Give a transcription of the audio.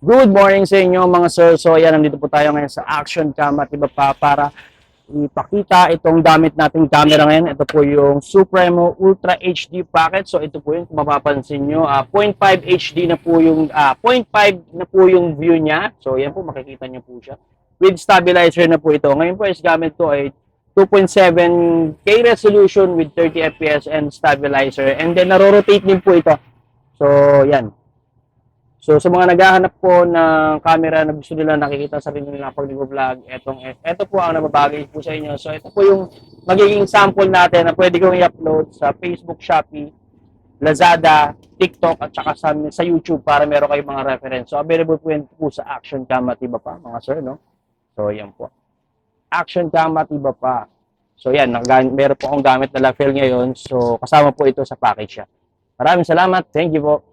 Good morning sa inyo mga sir. So yan, nandito po tayo ngayon sa Action Cam at iba pa para ipakita itong gamit nating camera ngayon. Ito po yung Supremo Ultra HD Packet. So ito po yung kung mapapansin nyo, 0.5 HD na po yung, 0.5 na po yung view niya. So yan po, makikita nyo po siya. With stabilizer na po ito. Ngayon po is gamit ko ay 2.7K resolution with 30 FPS and stabilizer. And then naro-rotate din po ito. So yan. So sa mga naghahanap po ng camera na gusto nila nakikita sa sarili nila pag nag-vlog, ito po ang nababagay po sa inyo. So ito po yung magiging sample natin na pwede kong i-upload sa Facebook, Shopee, Lazada, TikTok at saka sa YouTube para meron kayong mga reference. So available po yan po sa Action Cam at iba pa mga sir, no? So yan po. Action Cam at iba pa. So yan, meron po akong gamit na lapel ngayon. So kasama po ito sa package siya. Maraming salamat. Thank you po.